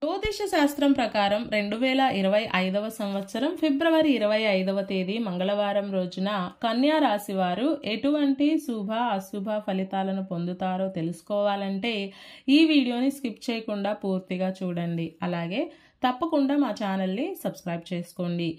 జ్యోతిష శాస్త్రం ప్రకారం 2025వ సంవత్సరం ఫిబ్రవరి 25వ తేదీ మంగళవారం రోజున కన్యా రాశి వారు ఎటువంటి శుభ అశుభ ఫలితాలను పొందుతారో తెలుసుకోవాలంటే ఈ వీడియోని స్కిప్ చేయకుండా పూర్తిగా చూడండి. అలాగే తప్పకుండా మా ఛానల్ని సబ్స్క్రైబ్ చేసుకోండి.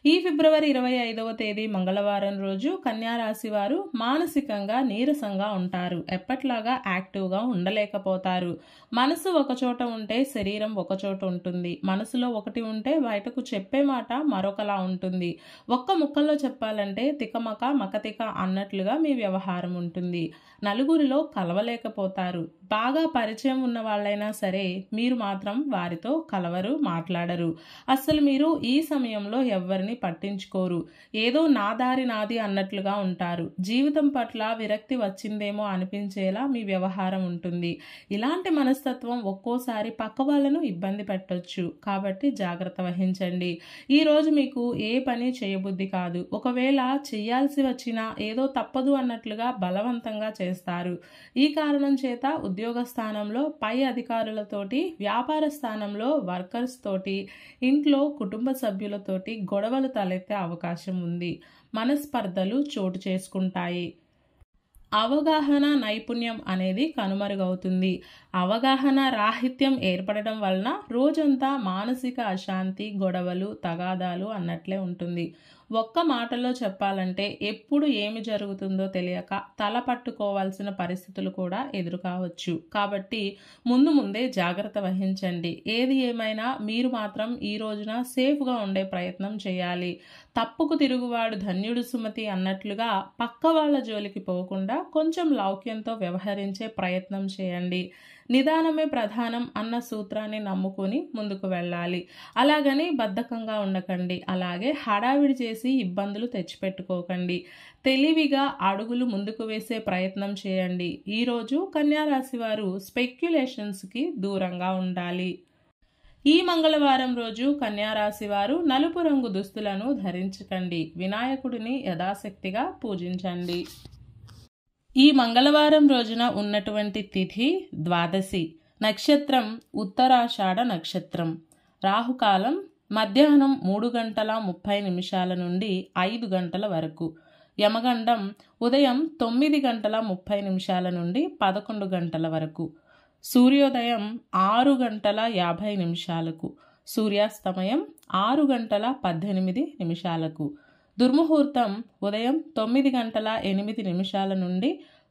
ఈ ఫిబ్రవరి 25వ తేదీ మంగళవారం రోజు కన్యా రాశి వారు మానసికంగా నీరసంగా ఉంటారు. ఎప్పట్లాగా యాక్టివ్గా ఉండలేకపోతారు. మనసు ఒకచోట ఉంటే శరీరం ఒకచోట ఉంటుంది. మనసులో ఒకటి ఉంటే బయటకు చెప్పే మాట మరొకలా ఉంటుంది. ఒక్క ముక్కల్లో చెప్పాలంటే తికమక మకతిక అన్నట్లుగా మీ వ్యవహారం ఉంటుంది. నలుగురిలో కలవలేకపోతారు. బాగా పరిచయం ఉన్న వాళ్ళైనా సరే మీరు మాత్రం వారితో కలవరు, మాట్లాడరు. అస్సలు మీరు ఈ సమయంలో ఎవరిని పట్టించుకోరు. ఏదో నా దారి నాది అన్నట్లుగా ఉంటారు. జీవితం పట్ల విరక్తి వచ్చిందేమో అనిపించేలా మీ వ్యవహారం ఉంటుంది. ఇలాంటి మనస్తత్వం ఒక్కోసారి పక్క వాళ్ళను ఇబ్బంది పెట్టొచ్చు. కాబట్టి జాగ్రత్త వహించండి. ఈ రోజు మీకు ఏ పని చేయబుద్ధి కాదు. ఒకవేళ చేయాల్సి వచ్చినా ఏదో తప్పదు అన్నట్లుగా బలవంతంగా చేస్తారు. ఈ కారణం చేత ఉద్యోగ స్థానంలో పై అధికారులతోటి, వ్యాపార స్థానంలో వర్కర్స్ తోటి, ఇంట్లో కుటుంబ సభ్యులతోటి గొడవలు తలెత్తే అవకాశం ఉంది. మనస్పర్ధలు చోటు చేసుకుంటాయి. అవగాహన నైపుణ్యం అనేది కనుమరుగవుతుంది. అవగాహన రాహిత్యం ఏర్పడడం వలన రోజంతా మానసిక అశాంతి, గొడవలు, తగాదాలు అన్నట్లే ఉంటుంది. ఒక్క మాటలో చెప్పాలంటే ఎప్పుడు ఏమి జరుగుతుందో తెలియక తల పట్టుకోవాల్సిన పరిస్థితులు కూడా ఎదురు కావచ్చు. కాబట్టి ముందే జాగ్రత్త వహించండి. ఏది ఏమైనా మీరు మాత్రం ఈ రోజున సేఫ్గా ఉండే ప్రయత్నం చేయాలి. తప్పుకు తిరుగువాడు ధన్యుడు సుమతి అన్నట్లుగా పక్క వాళ్ళ జోలికి పోకుండా కొంచెం లౌక్యంతో వ్యవహరించే ప్రయత్నం చేయండి. నిదానమే ప్రధానం అన్న సూత్రాన్ని నమ్ముకొని ముందుకు వెళ్ళాలి. అలాగని బద్ధకంగా ఉండకండి. అలాగే హడావిడి చేసి ఇబ్బందులు తెచ్చిపెట్టుకోకండి. తెలివిగా అడుగులు ముందుకు వేసే ప్రయత్నం చేయండి. ఈరోజు కన్యా రాశి వారు స్పెక్యులేషన్స్కి దూరంగా ఉండాలి. ఈ మంగళవారం రోజు కన్యా రాశి వారు నలుపు రంగు దుస్తులను ధరించకండి. వినాయకుడిని యథాశక్తిగా పూజించండి. ఈ మంగళవారం రోజున ఉన్నటువంటి తిథి ద్వాదశి, నక్షత్రం ఉత్తరాషాఢ నక్షత్రం, రాహుకాలం మధ్యాహ్నం 3:30 నుండి 5 గంటల వరకు, యమగండం ఉదయం 9:30 నుండి 11 గంటల వరకు, సూర్యోదయం 6:50, సూర్యాస్తమయం 6:18, దుర్ముహూర్తం ఉదయం 9:08 నుండి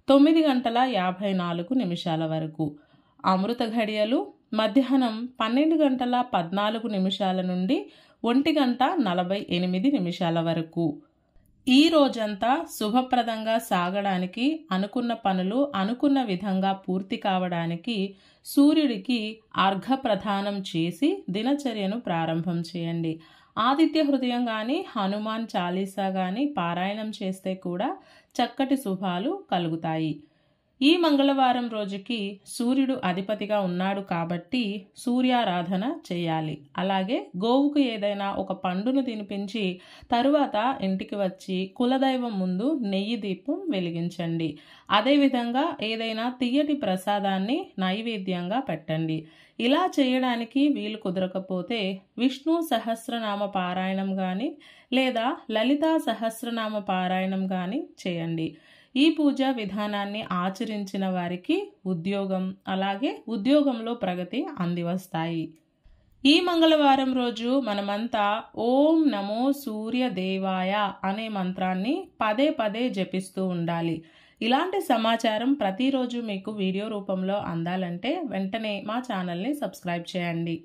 9:54 వరకు, అమృత ఘడియలు మధ్యాహ్నం 12:14 నుండి 1:48 వరకు. ఈ రోజంతా శుభప్రదంగా సాగడానికి, అనుకున్న పనులు అనుకున్న విధంగా పూర్తి కావడానికి సూర్యుడికి అర్ఘ్యప్రదానం చేసి దినచర్యను ప్రారంభం చేయండి. ఆదిత్య హృదయం కానీ, హనుమాన్ చాలీసా కానీ పారాయణం చేస్తే కూడా చక్కటి శుభాలు కలుగుతాయి. ఈ మంగళవారం రోజుకి సూర్యుడు అధిపతిగా ఉన్నాడు కాబట్టి సూర్యారాధన చేయాలి. అలాగే గోవుకు ఏదైనా ఒక పండును తినిపించి తరువాత ఇంటికి వచ్చి కులదైవం ముందు నెయ్యి దీపం వెలిగించండి. అదేవిధంగా ఏదైనా తియ్యటి ప్రసాదాన్ని నైవేద్యంగా పెట్టండి. ఇలా చేయడానికి వీలు కుదరకపోతే విష్ణు సహస్రనామ పారాయణం కానీ లేదా లలితా సహస్రనామ పారాయణం కానీ చేయండి. ఈ పూజా విధానాన్ని ఆచరించిన వారికి ఉద్యోగం, అలాగే ఉద్యోగంలో ప్రగతి అందివస్తాయి. ఈ మంగళవారం రోజు మనమంతా ఓం నమో సూర్యదేవాయ అనే మంత్రాన్ని పదే పదే జపిస్తూ ఉండాలి. ఇలాంటి సమాచారం ప్రతిరోజు మీకు వీడియో రూపంలో అందాలంటే వెంటనే మా ఛానల్ని సబ్స్క్రైబ్ చేయండి.